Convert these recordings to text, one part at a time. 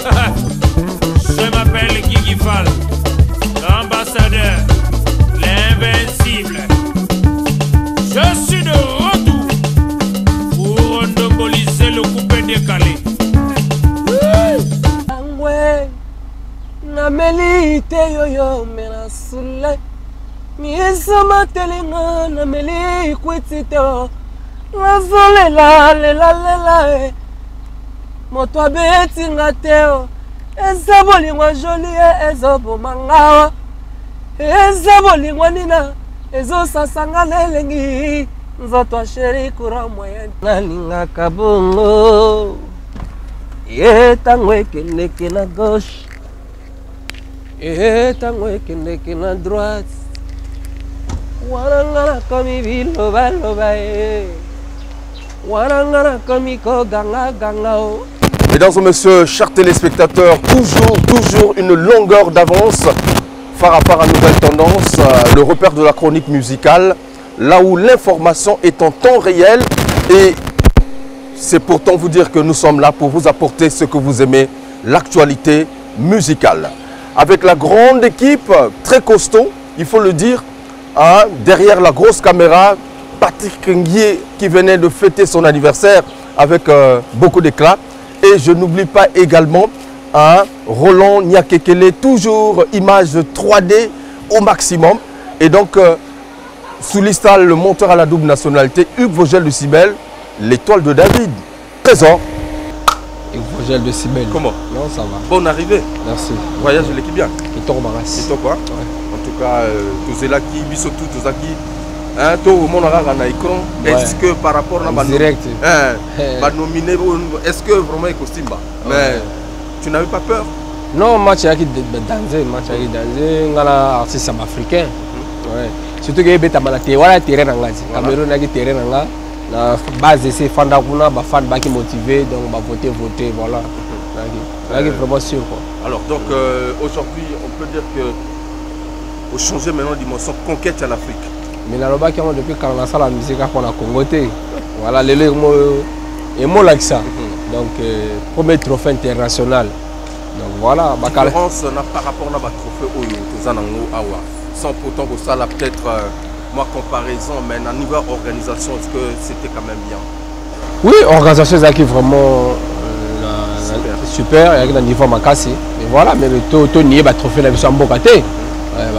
Je m'appelle Guigui Fall, l'ambassadeur, l'invincible. Je suis de retour pour endoboliser le coupé décalé. Nameli te yoyo mena sule Miesama telinga nameli kwitite Nazole la lela Moto abeti ngateo Ezaboli ngwa jolie ezobo mangawa Ezaboli ngwa nina Ezo sasanga lelengi Nzoto wa sheri kura moyen Nalinga kabungo Yetangwe keneke na gauche Tangwe keneke na droite Warangana komi biloba loba Warangana komi ko ganga ganga o. Mesdames et messieurs, chers téléspectateurs, toujours une longueur d'avance par rapport à Nouvelle Tendance, le repère de la chronique musicale, là où l'information est en temps réel et c'est pourtant vous dire que nous sommes là pour vous apporter ce que vous aimez, l'actualité musicale. Avec la grande équipe, très costaud, il faut le dire, hein, derrière la grosse caméra, Patrick Nguye qui venait de fêter son anniversaire avec beaucoup d'éclat. Et je n'oublie pas également hein, Roland Nyakekele, toujours image 3D au maximum. Et donc, sous l'istal, le monteur à la double nationalité, Hugues Vogel de Cybèle, l'étoile de David. Trésor. Hugues Vogel de Cybèle. Comment? Non, ça va. Bonne arrivée. Merci. Voyage de l'équipe bien. Et toi, Maras. Et toi quoi? Ouais. En tout cas, tous là qui, Bissotou, tous là qui. Hein, tout le monde a un écran. Est-ce que par rapport à direct, nominé, est-ce que vraiment il costume mais tu n'avais pas peur? Non, match qui danger, match qui danger, ngala artiste africain. Ouais. Surtout que beta malate, voilà terrain ngati. Cameroun a qui terrain ngala. La base c'est fan d'akuna, ba fan ba qui motivé donc ba voter voilà. Là qui promotion quoi. Alors donc aujourd'hui, on peut dire que au changer maintenant de dimension conquête à l'Afrique. Mais la loba qui a depuis quand on a la musique qu'on a congoté. Voilà, les mots et mots like ça. Donc premier trophée international. Donc voilà, la différence n'a par rapport à notre trophée au Tozanango Awa. Sans pourtant que ça là peut-être moi comparaison mais à niveau organisation est-ce que c'était quand même bien? Oui, organisation c'est qui vraiment super et avec un niveau makasi. Mais voilà, mais le taux nié ba trophée la mission Mbokate.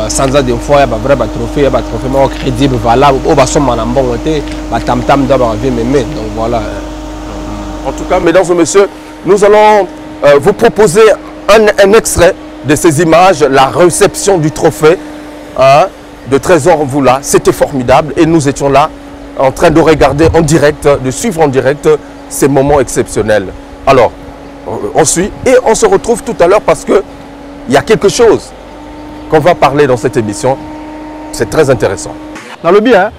Sans ça des fois il y a vrai trophée, mais crédible valable au bas somme en bon côté, tam tam d'abord mais donc voilà. En tout cas, mesdames et messieurs, nous allons vous proposer un extrait de ces images, la réception du trophée hein, de Trésor Mvula. C'était formidable et nous étions là en train de regarder en direct, de suivre en direct ces moments exceptionnels. Alors, on suit et on se retrouve tout à l'heure parce qu'il y a quelque chose qu'on va parler dans cette émission. C'est très intéressant. Dans le bien,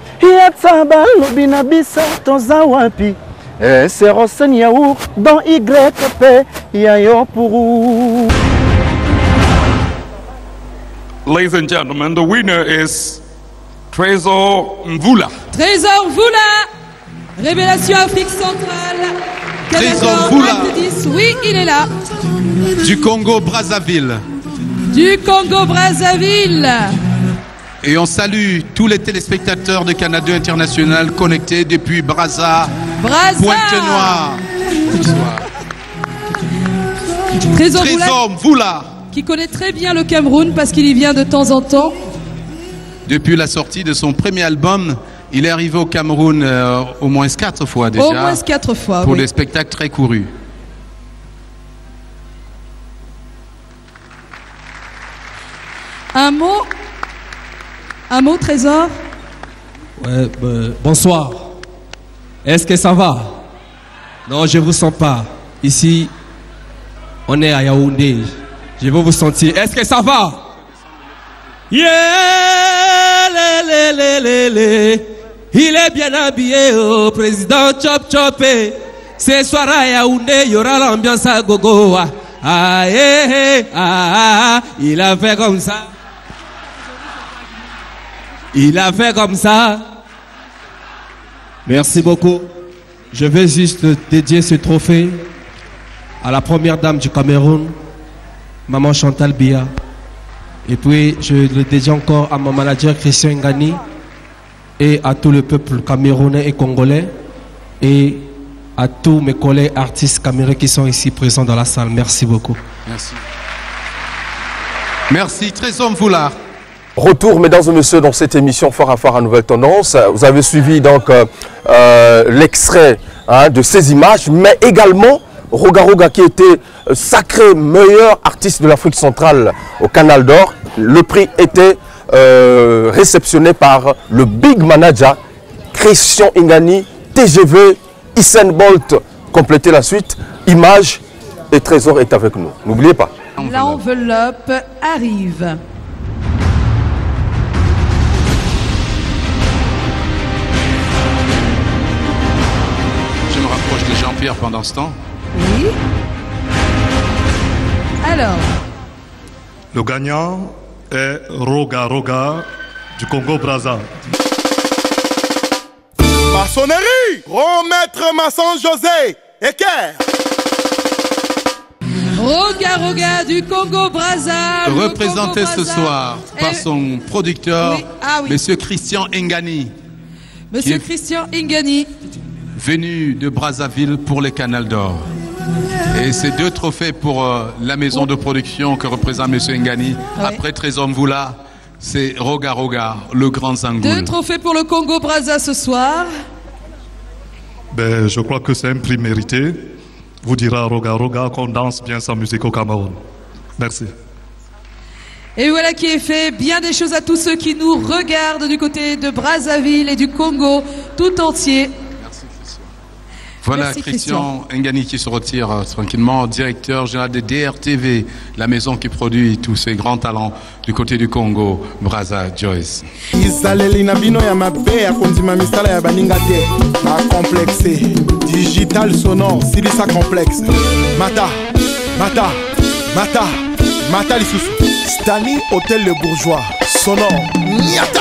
c'est Rosen Yaourt dans YP Yayo Pourou. Ladies and gentlemen, the winner is Trésor Mvula. Trésor Mvula, Révélation Afrique centrale. Trésor Mvula. Oui, il est là. Du Congo Brazzaville. Du Congo Brazzaville. Et on salue tous les téléspectateurs de Canada International connectés depuis Brazza, Pointe-Noire. Trésor Mvula. Qui connaît très bien le Cameroun parce qu'il y vient de temps en temps. Depuis la sortie de son premier album, il est arrivé au Cameroun au moins 4 fois déjà. Au moins 4 fois, pour oui. des spectacles très courus. Un mot, Trésor? Ouais, bonsoir. Est-ce que ça va? Non, je ne vous sens pas. Ici, on est à Yaoundé. Je veux vous sentir. Est-ce que ça va? Yeah, il est bien habillé, oh, président Chop Chop. Ce soir à Yaoundé, il y aura l'ambiance à gogo. Ah, il a fait comme ça. Il a fait comme ça. Merci beaucoup. Je vais juste dédier ce trophée à la première dame du Cameroun, Maman Chantal Biya. Et puis, je le dédie encore à mon manager Christian Ngani et à tout le peuple camerounais et congolais et à tous mes collègues artistes camerounais qui sont ici présents dans la salle. Merci beaucoup. Merci. Merci, Trésor Mvula. Retour, mesdames et messieurs, dans cette émission Phare à Phare à Nouvelle Tendance. Vous avez suivi donc l'extrait de ces images, mais également Roga Roga qui était sacré meilleur artiste de l'Afrique centrale au Canal d'Or. Le prix était réceptionné par le big manager Christian Ngani, TGV, Usain Bolt. Complétez la suite, image et Trésor est avec nous. N'oubliez pas. L'enveloppe arrive. Je me rapproche de Jean-Pierre pendant ce temps. Oui. Alors. Le gagnant est Roga Roga du Congo-Brazza. Maçonnerie, grand maître maçon José Eker. Roga Roga du Congo-Brazza. Représenté ce soir par son producteur, oui. Monsieur Christian Ngani. Monsieur Christian Ngani. Venu de Brazzaville pour les Canal d'Or. Et ces 2 trophées pour la maison de production que représente Monsieur Ngani. Oui. Après Trésor Mvula, c'est Roga Roga, le grand Zangoul. 2 trophées pour le Congo-Brazza ce soir. Ben, je crois que c'est un prix mérité. Vous dira Roga Roga qu'on danse bien sa musique au Cameroun. Merci. Et voilà qui est fait. Bien des choses à tous ceux qui nous regardent du côté de Brazzaville et du Congo tout entier. Voilà. Merci, Christian Ngani qui se retire tranquillement, directeur général de DRTV, la maison qui produit tous ces grands talents du côté du Congo, Brazza Joyce. Digital sonore, Silisa complexe. Mata, Mata, Mata, Mata Lisusu. Stani Hôtel Le Bourgeois, sonore. Niata.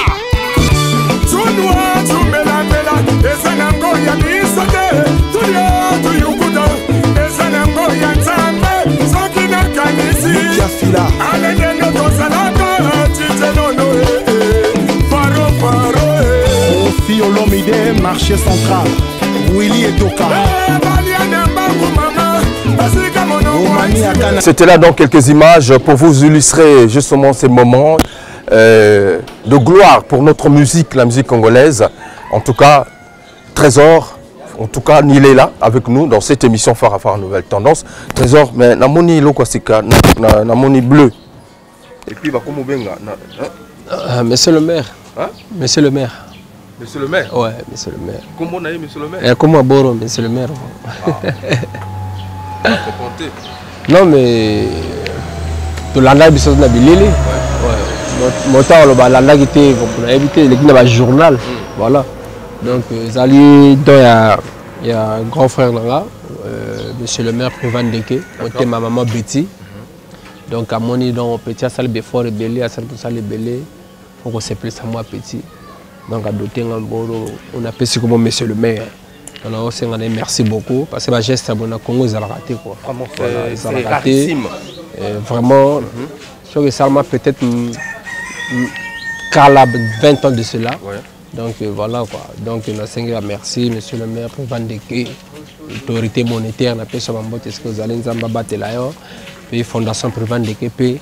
Olomide, marché central. Willy et Toka. C'était là donc quelques images pour vous illustrer justement ces moments de gloire pour notre musique, la musique congolaise. En tout cas, Trésor, en tout cas, il est là avec nous dans cette émission Phare à Phare Nouvelle Tendance. Trésor, mais namoni lokwasika, namoni bleu. Et puis, comme benga. Monsieur le maire. Hein? Monsieur le maire. Monsieur le maire? Ouais, monsieur le maire. Comment on a eu monsieur le maire? Comment Boro, monsieur le maire. Ah. Non, mais. Tu l'as dit, c'est un bilili. Mon temps, l'anda qui était, on a évité le journal. Voilà. Donc, il y a un grand frère là, monsieur le maire Prévan Deke, ma maman Betty. Donc, à mon idon, petit à salle before rebelle, à salle pour salle rebelle, on s'est plus à moi petit. Donc, à doter un boro, on appelle ça comme monsieur le maire. Alors, merci beaucoup parce que ma geste à mon Congo, ils ont raté quoi. Vraiment, c'est rarissime. Vraiment, je crois que ça m'a peut-être 20 ans de cela. Ouais. Donc voilà quoi. Donc on a merci monsieur le maire pour Vandeke, l'autorité monétaire, on appelle ça Mambote, est-ce que vous allez nous embabattre là, puis fondation pour Vandeke, puis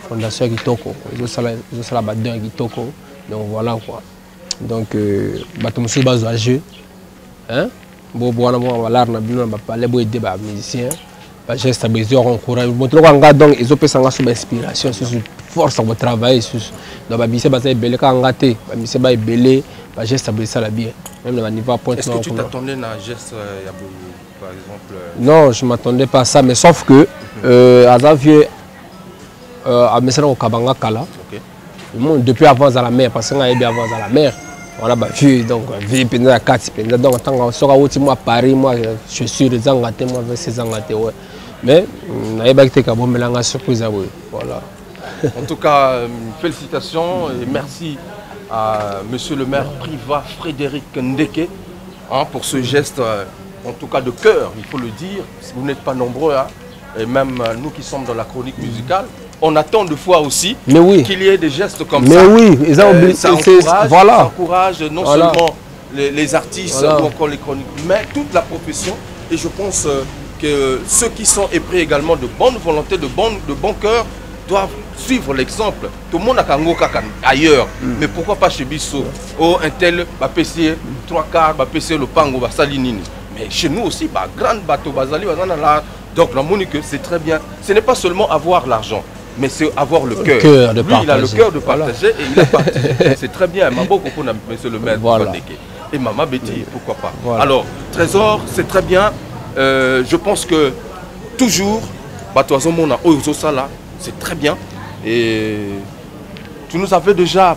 fondation Kitoko, ils ont ça là-dedans Kitoko. Donc voilà quoi. Donc bateau monsieur bas jeu, hein, bon bon on va là on va parler pour aider les musiciens. J'ai stabilisé en courant. Donc, ils ont pu s'engager sur l'inspiration, sur force de travail. Donc, je suis belé quand on a été, je suis belé, j'ai stabilisé la bien. Même le niveau point. Est-ce que tu t'attendais à un geste, par exemple? Non, je ne m'attendais pas à ça, mais sauf que, à Xavier, à Messana au Kabanga Kala, depuis avant à la mer, parce qu'on a été avant à la mer, on a vu, donc, vie pendant 4 pendant donc, tant qu'on sera à Paris, moi, je suis des engatés, moi, avec ces engatés, ouais. Mais, on a été une surprise, voilà. En tout cas, félicitations et merci à monsieur le maire Priva Frédéric Ndeke pour ce geste, en tout cas de cœur, il faut le dire. Vous n'êtes pas nombreux, hein, et même nous qui sommes dans la chronique musicale, on attend de fois aussi qu'il y ait des gestes comme ça. Mais oui, ils ont oublié. Ça encourage non seulement les artistes ou encore les chroniques, mais toute la profession. Et je pense que ceux qui sont épris également de bonne volonté, de bon cœur, doivent suivre l'exemple. Tout le monde a Kango ailleurs, mais pourquoi pas chez Bissot? Oh, un tel va PC 3 quarts, va PC le Pango, va Salinini. Mais chez nous aussi, grande bateau, Bazali, donc la Monique, c'est très bien. Ce n'est pas seulement avoir l'argent, mais c'est avoir le cœur. Lui, il a le cœur de partager et il a partagé. C'est très bien. Mabo Koko, monsieur le maire, et Maman Betty, pourquoi pas. Alors, Trésor, c'est très bien. Je pense que toujours, c'est très bien. Et tu nous avais déjà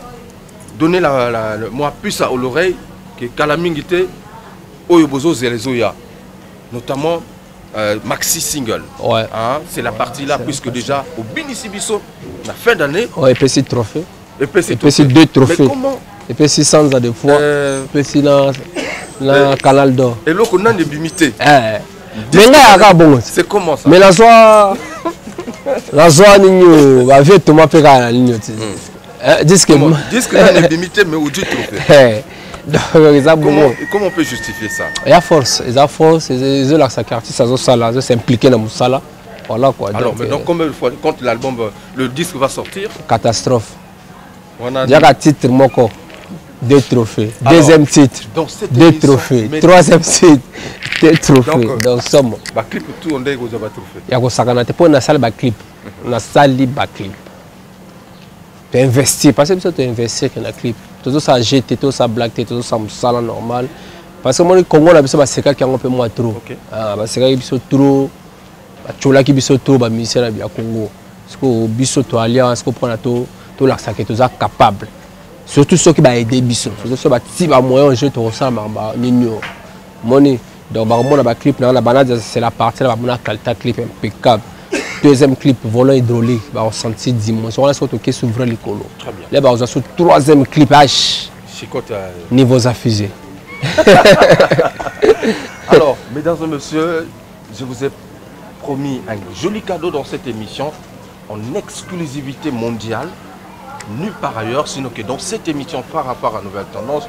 donné moi puce à l'oreille que Kalamingite Oyobozo Zelezoya, notamment maxi single. Ouais. Hein, c'est la partie là, puisque déjà au Binisibiso, la fin d'année. Ouais, et puis c'est trophée. Et puis c'est 2 trophées. Mais comment? Et puis 600 ans de fois. Et puis c'est le canal d'or. Et là, on a des bimités. Mais là, bon. C'est comment ça? Mais la joie, Nino, va vite Thomas Pega, Nino. Disque là, des bimités, mais où tu comment on peut justifier ça? Il y a force, ils ont la sacrifice, ils ont s'impliquer dans Moussala. Voilà quoi. Alors, mais donc combien de fois, quand l'album, le disque va sortir? Catastrophe. Il y a un titre, Moko. 2 trophées. Alors, deuxième titre, 2 trophées. Troisième titre, 2 trophées. Donc, somme. Le clip, tout on dit que vous avez trophée. Il y a un sacanate pour une salle de clip. On a salle de clip. Tu investis, parce que tu investis dans le clip. Tout ça jeté, tout ça blagué, tout ça salle normal. Parce que moi, le Congo, c'est un peu un peu moins trop. Parce que c'est trop. Tu as qui trop, les musiciens au Congo. Parce que tu as une alliance, tu prends tout l'argent que tu es capable. Surtout ceux qui vont aider Bissot. Surtout ceux qui vont moyen jeu tout ça, Moni. Donc, le clip, c'est la partie là, la clip impeccable. Deuxième clip, volant hydraulique, on sentit dimension. On a surtout qui s'ouvre les colos. Là, on a sur troisième clip H. Niveaux affusés. Alors, mesdames et messieurs, je vous ai promis un joli cadeau dans cette émission en exclusivité mondiale. Nulle part ailleurs, sinon que dans cette émission par rapport à Nouvelle Tendance,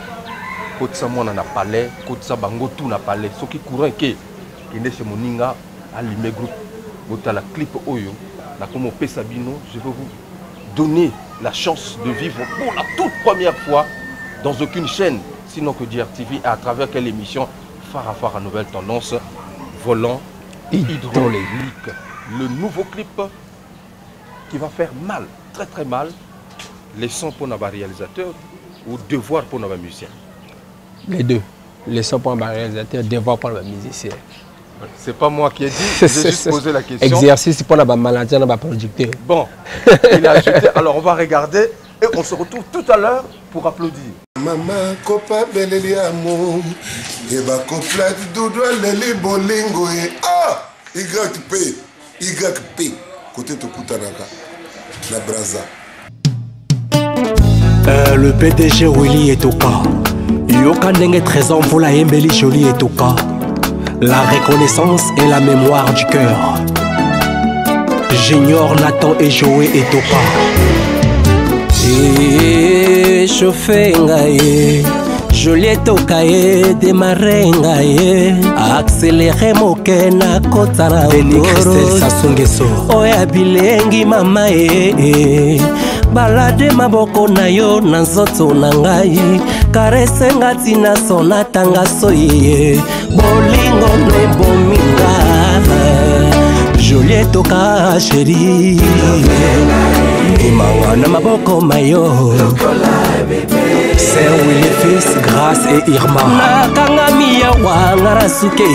Kotsa Mona n'a pas l'air, Kotsa Bango tout n'a pas l'air. Ce qui courant qui est chez Moninga, à l'Ime Group, à la clip Oyo, la Como Pesabino, je vais vous donner la chance de vivre pour la toute première fois dans aucune chaîne, sinon que DRTV, à travers quelle émission, phare à Nouvelle Tendance, volant hydraulique. Le nouveau clip qui va faire mal, très très mal. Leçon pour nos réalisateurs ou devoir pour nos musiciens? Les deux. Leçon pour nos réalisateurs, devoir pour nos musiciens. C'est pas moi qui ai dit, j'ai juste posé la question. Exercice pour nos managers, nos producteurs. Bon, il a ajouté. Alors on va regarder et on se retrouve tout à l'heure pour applaudir. Maman, copa beleli amour, et ba copla doudou leli bolingo et ah, YP, côté to kutanaka, la braza. Le PDG Willy Etoka Yoka Ndenge Trésor Mvola Embeli Jolie Etoka. La reconnaissance et la mémoire du cœur. Junior Nathan et Joé Etoka. Et chauffé ngaye Jolie Etoka et démarré ngaye. Accéléré moke na kota na Christelle Sassongeso. Oya bilengi mama balade maboko na yo na nzoto na ngai. Karese ngati na sona tanga soye. Bolingo ne bominga. Jolie Etoka chérie. Imanga na maboko mayo. C'est Willy Fils, Grâce et Irma. Nakanga miya wangara suke.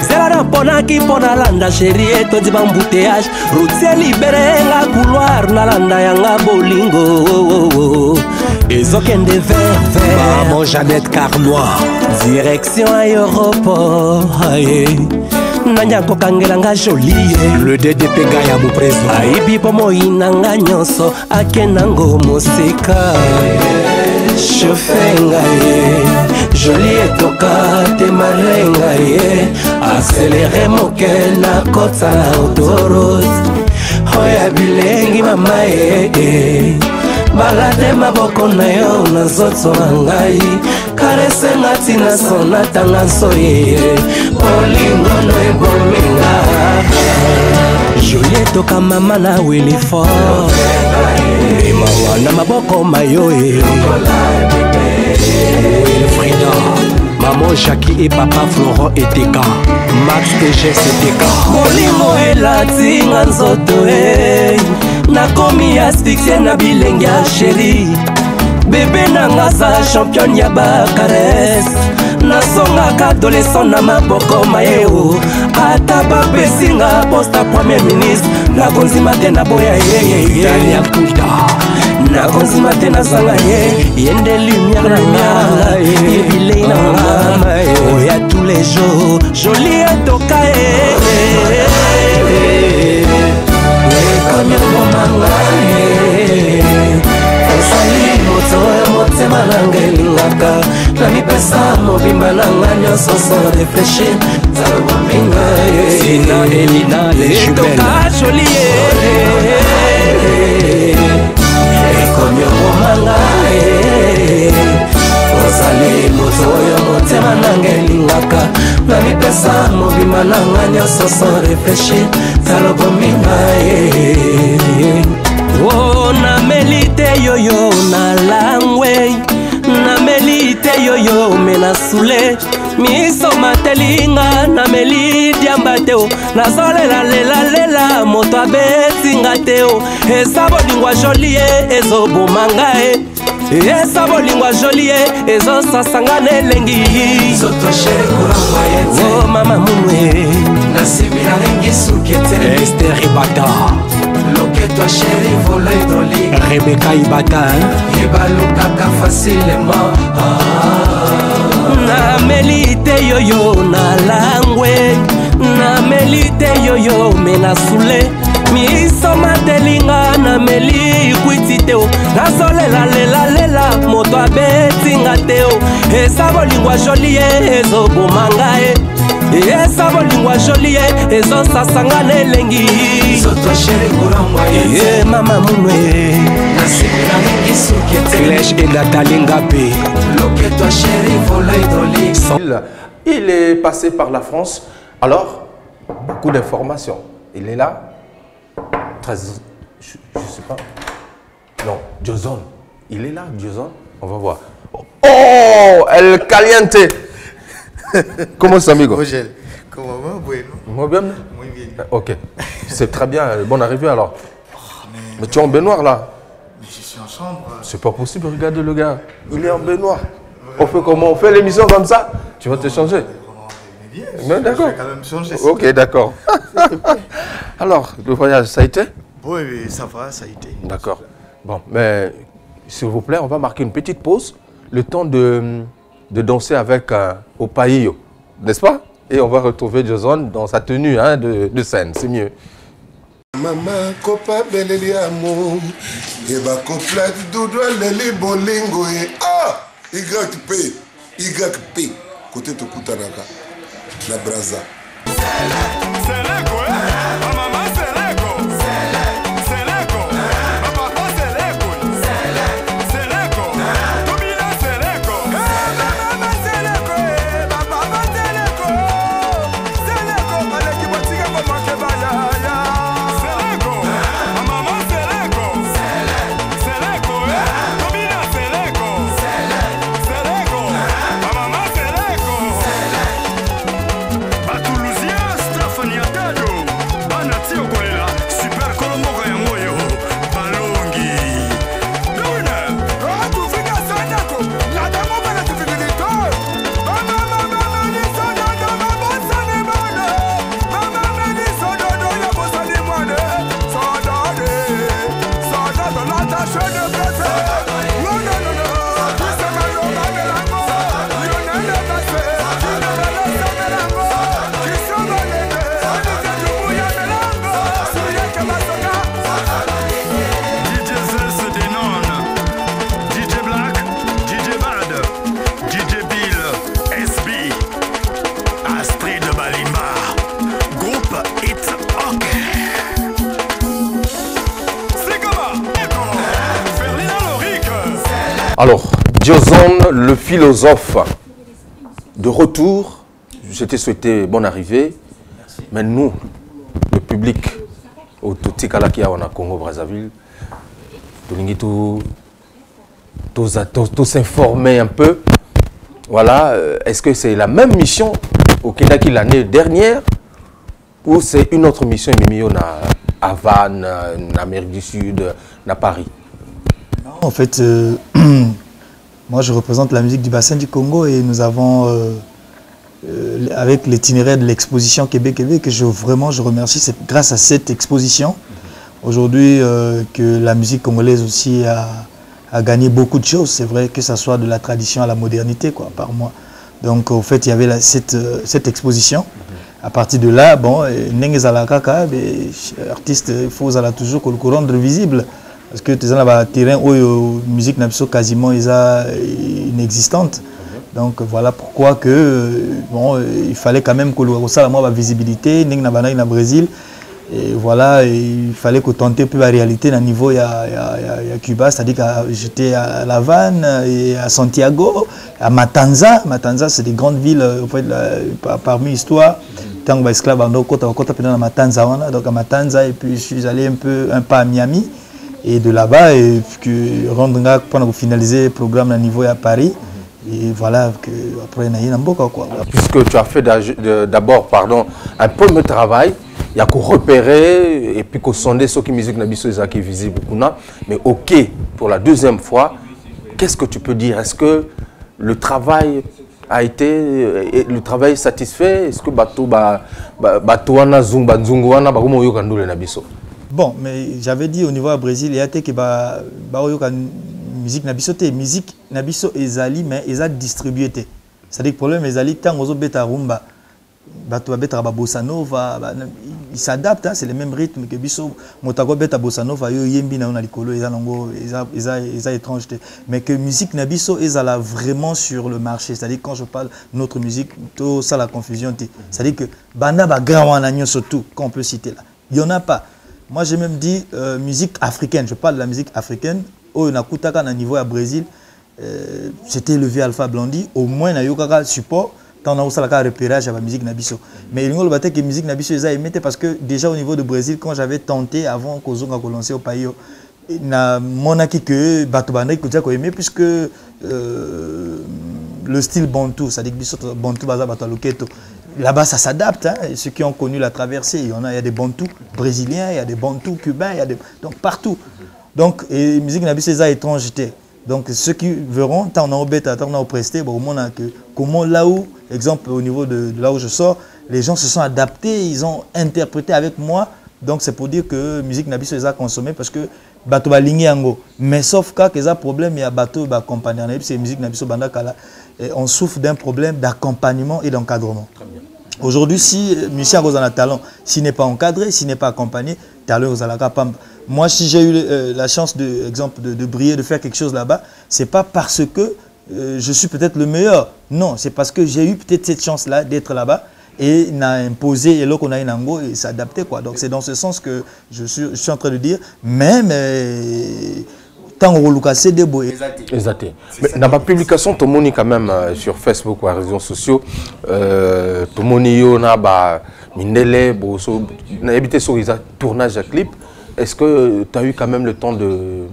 Zera na pona ki pona landa chérie. Todi bambouteage. Routier libéré nga couloir na landa yanga bolingo. Ezokende vers Maman Jeannette Carnois. Direction aéroport. nanya kokangelanga jolie le DDP ya mo president aibi pomo inanga nyonso akenango mosika chauffenga ye jolie toka temarenga ye accéléré moke na kota autoroute oya bilengi mama ye balade maboko na yo na nzoto na ngai karesenga tina sonatanga nso ye olingono ebominga jolie toka mama na wilifort emanga na maboko mayo ye Wilfrida Maman Jackie et papa Florent et Teka Max TG CTK Molimo elatinga nzoto nakomi asphyxie na bilenge ya chéri bebe nanga za champion ya bakarese nasongaka adolescent na maboko mayeo ata bapesinga posta premier ministre nakonzima te na boya yeye nakonzima te nazanga ye nde lumière na nga yebilei na nga oya tous les jours jolie etoka ekonyomomanga esali moto motema nanga elingaka na mipesa mobimba nanga nyonso sans réfléchir zalobominga sina elina etoka jolie ekomyomomanga ozali moto oyo motema nanga elingaka na mipesa mobimba nanga nyonso sans réfléchir zalobominga oh na melite yoyo na langwe na melite yoyo mena sule miso matelinga na meli diamba teo nazolela lela moto abetinga teo eza bolingwa jolie ezobomanga eza bolingwa jolie ezosasanga na elengi oh mama munwe Esther Ibata Loquet-toi chérie, vole hydraulique Rebecca Ibata Ebalukaka facilement Na melite yoyo na langwe Na melite yoyo mena sule miso matelinga na meli kwiti teo nazolela lela moto abetinga teo eza bolingwa jolie ezobomanga eza bolingwa jolie ezosasanga na elengi mama munwe Clèche et Nathalie Ngapé Il est passé par la France. Alors, beaucoup d'informations. Il est là. Je sais pas. Non, Jozon. Il est là, Jozon. On va voir. Oh, El Caliente. Comment ça, amigo? Comment va, bueno? Muy bien. Muy bien. Ok. C'est très bien. Bonne arrivée alors. Mais tu es en baignoire là. Mais je suis en chambre. C'est pas possible, regardez le gars. Il est en baignoire. On fait comment? On fait l'émission comme ça? Tu vas te changer? Mais d'accord. je vais quand même changer. Ok, d'accord. Alors, le voyage, ça a été? Oui, ça va, ça a été. D'accord. Bon, mais s'il vous plaît, on va marquer une petite pause. Le temps de danser avec Opaio, n'est-ce pas? Et on va retrouver Jozon dans sa tenue de scène, c'est mieux. Mama kopa beleli amour et ba kopla doudou leli bolingo et ah YP côté to kutanaka la braza Alors, Diozone, le philosophe, de retour. Je t'ai souhaité bonne arrivée. Merci. Mais nous, le public, au Totikalaki à Congo-Brazzaville, tout s'informer un peu. Voilà, est-ce que c'est la même mission au Kentucky l'année dernière ou c'est une autre mission à Havane, en Amérique du Sud, à Paris? Non, en fait, moi je représente la musique du bassin du Congo et nous avons, avec l'itinéraire de l'exposition Québec, que je remercie, c'est grâce à cette exposition aujourd'hui que la musique congolaise aussi a gagné beaucoup de choses. C'est vrai que ça soit de la tradition à la modernité, quoi, par mois. Donc, au fait, il y avait cette exposition. À partir de là, bon, les artistes, il faut toujours le rendre visible. Parce que tu as un terrain où la musique n'a quasiment inexistante. Donc, voilà pourquoi il fallait quand même que le la visibilité, au Brésil. Et voilà, il fallait que tenter peu la réalité dans le niveau il y a Cuba, c'est-à-dire que j'étais à La Havane, et à Santiago, à Matanza. Matanza, c'est des grandes villes parmi l'histoire. Tant que esclave en Matanza, donc à Matanza, et puis je suis allé un peu à Miami. Et de là-bas, pour finaliser le programme au niveau à Paris. Et voilà, après, il y a quoi. Puisque tu as fait d'abord un premier travail, il y a qu'à repérer et puis qu'à sonder ce qui musique est visible. Mais ok, pour la deuxième fois, qu'est-ce que tu peux dire? Est-ce que le travail a été satisfait? Est-ce que bon, mais j'avais dit au niveau du Brésil, il y a que musique musique nabiso ezali mais eza distribué. C'est-à-dire que le problème ezali tant aux beta rumba. Bossa Nova, ils s'adaptent, c'est le même rythme que Bisso. Motago beta Bossa Nova, yo yembi na on likolo, ils étrange. Mais que musique nabiso est vraiment sur le marché. C'est-à-dire quand je parle de notre musique, tout ça la confusion. C'est-à-dire que banda ba grand anagnon surtout, qu'on peut citer là. Il y en a pas. Moi j'ai même dit musique africaine. Je parle de la musique africaine. Au nakutaka na niveau à Brésil, c'était le V Alpha Blondy. Au moins na yokaka support. Tant on a aussi le repérage à la musique nabiso. Mais il y a que la musique nabiso est aimée parce que déjà au niveau du Brésil, quand j'avais tenté avant qu'on a lancé au pays, na monaki que batubanda ikutia ko aimé puisque le style bantou, c'est-à-dire que bantou baza bataloketo. Là-bas ça s'adapte, hein. Ceux qui ont connu la traversée, il y a des bantous brésiliens, il y a des bantous cubains, donc partout. Donc la musique nabiso est étrangeté. Donc ceux qui verront, tant on a au bêta, tant on a au presté, bon, au moins que comment là où, exemple au niveau de là où je sors, les gens se sont adaptés, ils ont interprété avec moi. Donc c'est pour dire que musique nabiso les a consommé parce que bateau ba ligné ango. Mais sauf cas que ça problème, il y a bateau ba accompagner. C'est musique nabiso banda kala. On souffre d'un problème d'accompagnement et d'encadrement. Aujourd'hui, si musicien a un talent, s'il n'est pas encadré, s'il n'est pas accompagné, talent aux alaka pam. Moi, si j'ai eu la chance de briller, de faire quelque chose là-bas, c'est pas parce que je suis peut-être le meilleur. Non, c'est parce que j'ai eu peut-être cette chance-là d'être là-bas et n'a imposé et là qu'on a une ango et s'adapter quoi. Donc c'est dans ce sens que je suis en train de dire, même tant qu'on reloue c'est des beaux. Exact. Mais dans ma publication, tout le monde quand même sur Facebook ou les réseaux sociaux, tout le monde y a ba mindele, boso, n'a habité sur les tournages de clips. Est-ce que tu as eu quand même le temps de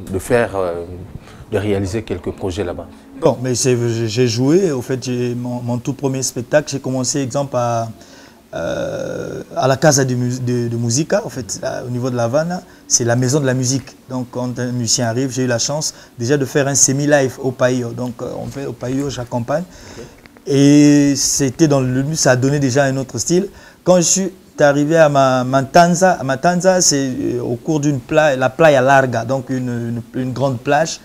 réaliser quelques projets là-bas? Bon, mais j'ai joué, au fait, mon tout premier spectacle, j'ai commencé, exemple, à la Casa de Musica, en fait, au niveau de La Havane, c'est la maison de la musique. Donc, quand un musicien arrive, j'ai eu la chance déjà de faire un semi-live au Paillo. Donc, on fait au Paillo, j'accompagne. Okay. Et c'était dans le but, ça a donné déjà un autre style. Quand je suis arrivé à Matanza, c'est au cours d'une plage, la playa larga, donc une grande plage,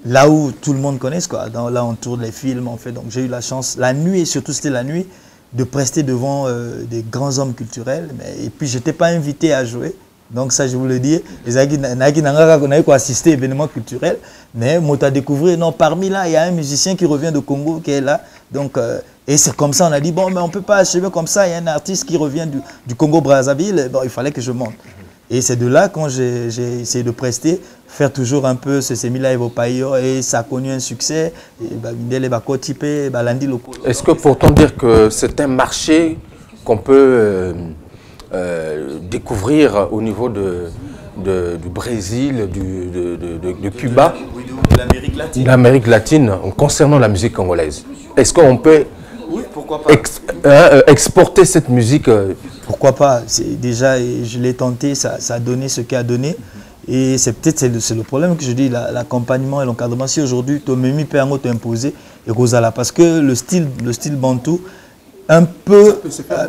là où tout le monde connaît, quoi. Là on tourne les films, on fait. Donc j'ai eu la chance, la nuit, et surtout c'était la nuit, de prester devant des grands hommes culturels. Et puis j'étais pas invité à jouer, donc ça je vous le dis. Les Agui n'avaient pas assisté à événements culturels, mais moi t'as découvert, non, parmi là il y a un musicien qui revient de Congo qui est là, donc. Et c'est comme ça, on a dit, bon, mais on ne peut pas achever comme ça, il y a un artiste qui revient du Congo-Brazzaville, bon, il fallait que je monte. Et c'est de là, quand j'ai essayé de prester, faire toujours un peu ce semi-live au pays et ça a connu un succès. Est-ce que pourtant dire que c'est un marché qu'on peut découvrir au niveau du Brésil, de Cuba, de l'Amérique latine, concernant la musique congolaise? Est-ce qu'on peut pourquoi pas. Exporter cette musique? Pourquoi pas? Déjà, je l'ai tenté, ça a donné ce qu'il a donné. Et c'est peut-être le problème que je dis, l'accompagnement et l'encadrement. Si aujourd'hui, tu m'as imposé et Rosala, parce que le style bantou, un peu,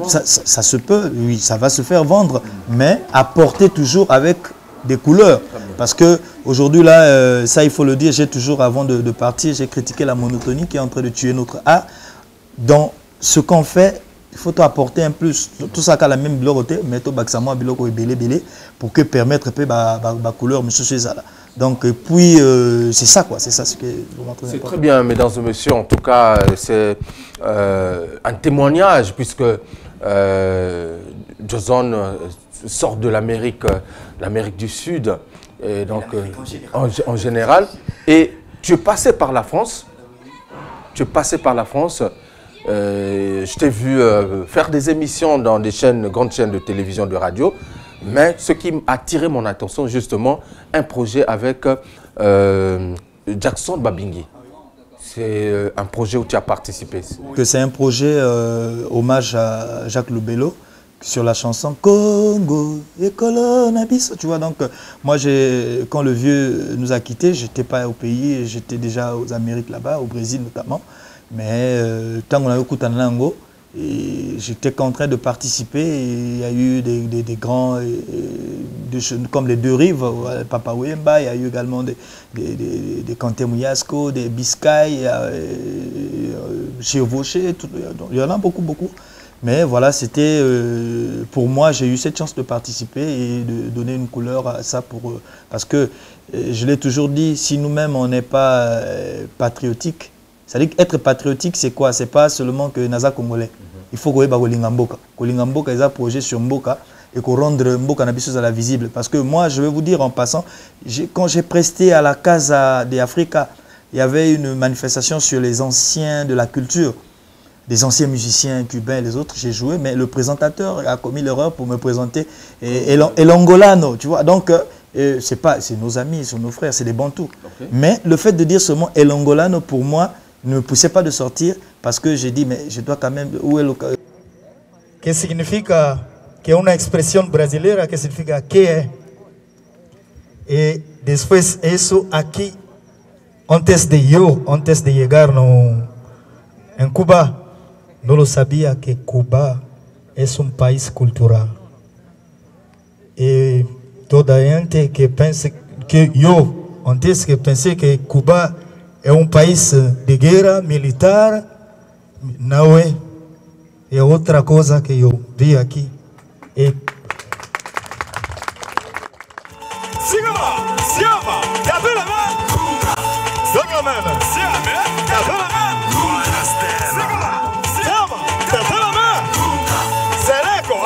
ça se peut, oui, ça va se faire vendre, mais apporter toujours avec des couleurs. Parce que aujourd'hui, là, ça il faut le dire, j'ai toujours, avant de partir, j'ai critiqué la monotonie qui est en train de tuer notre art. Dans ce qu'on fait, il faut apporter un plus. Tout ça a la même biloté, mais tout baxamo biloko belé pour que permettre peu ba couleur monsieur César. Donc puis c'est ça quoi, c'est ça ce que c'est très bien, mesdames et messieurs. En tout cas, c'est un témoignage puisque Joson sort de l'Amérique du Sud et donc en général. Et tu es passé par la France. Je t'ai vu faire des émissions dans des grandes chaînes de télévision, de radio, mais ce qui a attiré mon attention, justement, un projet avec Jackson Babingi. C'est un projet où tu as participé. C'est un projet hommage à Jacques Lubello sur la chanson Congo et Colonabis. Tu vois, donc moi, quand le vieux nous a quittés, je n'étais pas au pays, j'étais déjà aux Amériques là-bas, au Brésil notamment. Mais tant qu'on a eu Koutanlango, j'étais en train de participer et il y a eu des grands, comme les deux rives, Papa Wemba, il y a eu également des Kanté Mouyasco, des Biscay, Chevauché, il y en a beaucoup. Mais voilà, c'était pour moi, j'ai eu cette chance de participer et de donner une couleur à ça parce que je l'ai toujours dit, si nous-mêmes on n'est pas patriotique. C'est-à-dire qu'être patriotique, c'est quoi? C'est pas seulement que Naza Congolais. Il faut qu'on ait Kolingamboka. Kolingamboka, ils ont un projet sur Mboka et qu'on rende Mboka Nabisos à la visible. Parce que moi, je vais vous dire en passant, quand j'ai presté à la Casa de Africa, il y avait une manifestation sur les anciens de la culture, des anciens musiciens cubains et les autres. J'ai joué, mais le présentateur a commis l'erreur pour me présenter et l'Angolano, tu vois. Donc, c'est nos amis, c'est nos frères, c'est des Bantous. Okay. Mais le fait de dire ce mot Elongolano, pour moi, ne me poussait pas de sortir parce que j'ai dit, mais je dois quand même... Où est le... Que significa que una expresión brasileira que significa que é. E después eso aquí, antes de llegar en Cuba, no lo sabía que Cuba es un país cultural. Y toda gente que piensa que yo, antes que pensé que Cuba es un país de guerra militar, no es otra cosa que yo vi aquí.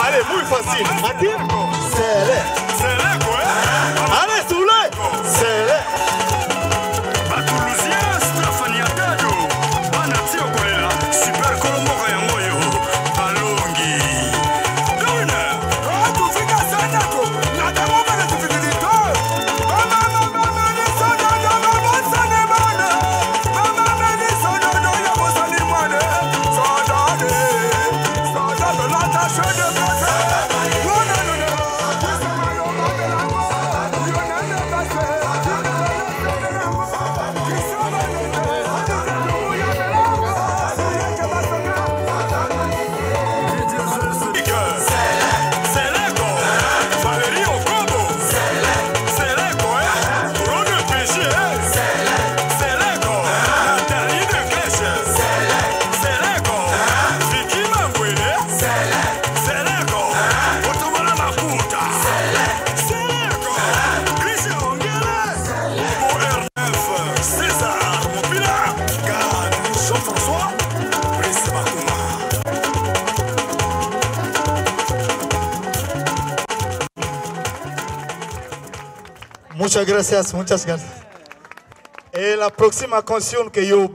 Allez, muy fácil. Aquí. Seleco, allez, soulez. Sele. Batuluzia, Stefania Gado. Banatio Koela. Super Colombo Yangoyo. Balongi. Dona. Tu fica sanako. Nada mobile tu fica de todo. Mama, ni soda, mama, sane mana. Mama, ni soda, ya bosani mana. Soda de la tache de Muchas gracias, muchas gracias. Y la próxima canción que yo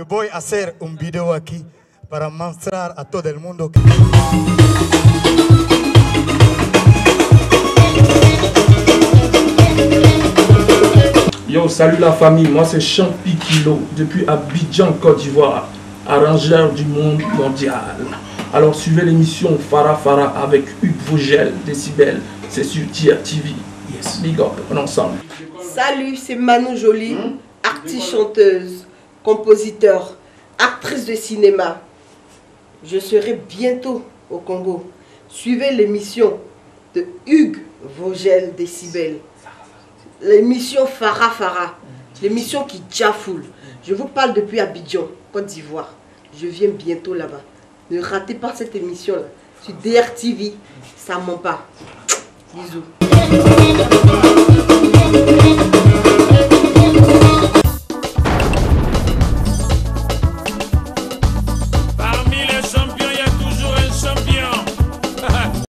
voy a hacer un video aquí para mostrar a todo el mundo que... Yo, salut la famille, moi c'est Champi Kilo, depuis Abidjan, Côte d'Ivoire, arrangeur du monde mondial. Alors suivez l'émission Farah Farah avec Hugues Vogel, Décibel, c'est sur DRTV. Yes, big up, on est ensemble. Salut, c'est Manu Jolie, artiste chanteuse, compositeur, actrice de cinéma. Je serai bientôt au Congo. Suivez l'émission de Hugues Vogel, Décibel. L'émission Farah Farah, l'émission qui jafoule. Je vous parle depuis Abidjan, Côte d'Ivoire. Je viens bientôt là-bas. Ne ratez pas cette émission-là. Sur DRTV, ça ment pas. Bisous.